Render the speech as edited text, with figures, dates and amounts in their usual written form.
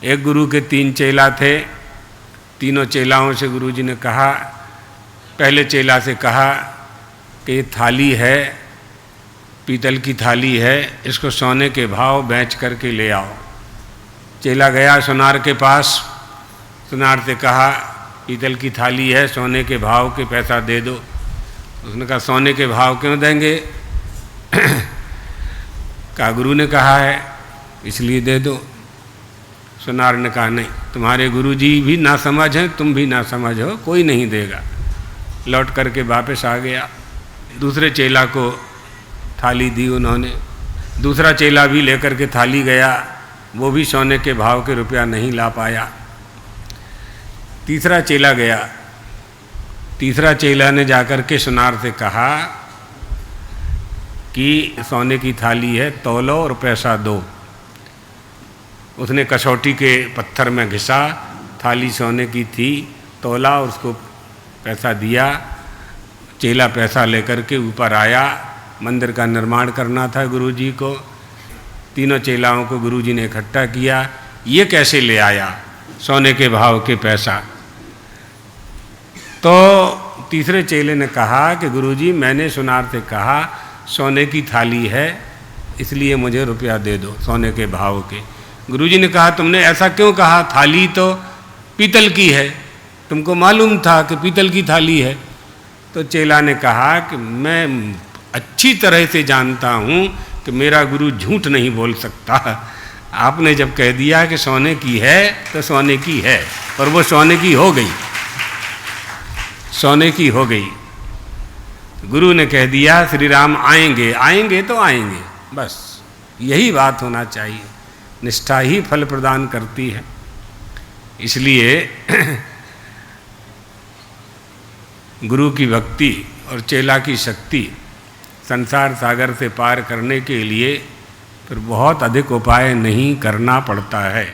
एक गुरु के 3 चेला थे। तीनों चेलाओं से गुरुजी ने कहा, पहले चेला से कहा कि ये थाली है, पीतल की थाली है, इसको सोने के भाव बेच करके ले आओ। चेला गया सुनार के पास, सुनार से कहा पीतल की थाली है, सोने के भाव के पैसा दे दो। उसने कहा सोने के भाव क्यों देंगे? कहा गुरु ने कहा है इसलिए दे दो। सुनार ने कहा नहीं, तुम्हारे गुरुजी भी ना समझ हैं, तुम भी ना समझ हो, कोई नहीं देगा। लौट करके वापस आ गया। दूसरे चेला को थाली दी उन्होंने। दूसरा चेला भी लेकर के थाली गया, वो भी सोने के भाव के रुपया नहीं ला पाया। तीसरा चेला गया। तीसरा चेला ने जाकर के सुनार से कहा कि सोने की थाली है, तौलो और पैसा दो। उसने कसौटी के पत्थर में घिसा, थाली सोने की थी, तौला, उसको पैसा दिया। चेला पैसा लेकर के ऊपर आया। मंदिर का निर्माण करना था गुरुजी को। तीनों चेलाओं को गुरुजी ने इकट्ठा किया। ये कैसे ले आया सोने के भाव के पैसा? तो तीसरे चेले ने कहा कि गुरुजी मैंने सुनार से कहा सोने की थाली है, इसलिए मुझे रुपया दे दो सोने के भाव के। गुरुजी ने कहा तुमने ऐसा क्यों कहा? थाली तो पीतल की है, तुमको मालूम था कि पीतल की थाली है। तो चेला ने कहा कि मैं अच्छी तरह से जानता हूँ कि मेरा गुरु झूठ नहीं बोल सकता। आपने जब कह दिया कि सोने की है तो सोने की है, और वो सोने की हो गई, सोने की हो गई। गुरु ने कह दिया श्री राम आएंगे, आएंगे तो आएंगे, बस यही बात होना चाहिए। निष्ठा ही फल प्रदान करती है। इसलिए गुरु की भक्ति और चेला की शक्ति संसार सागर से पार करने के लिए फिर बहुत अधिक उपाय नहीं करना पड़ता है।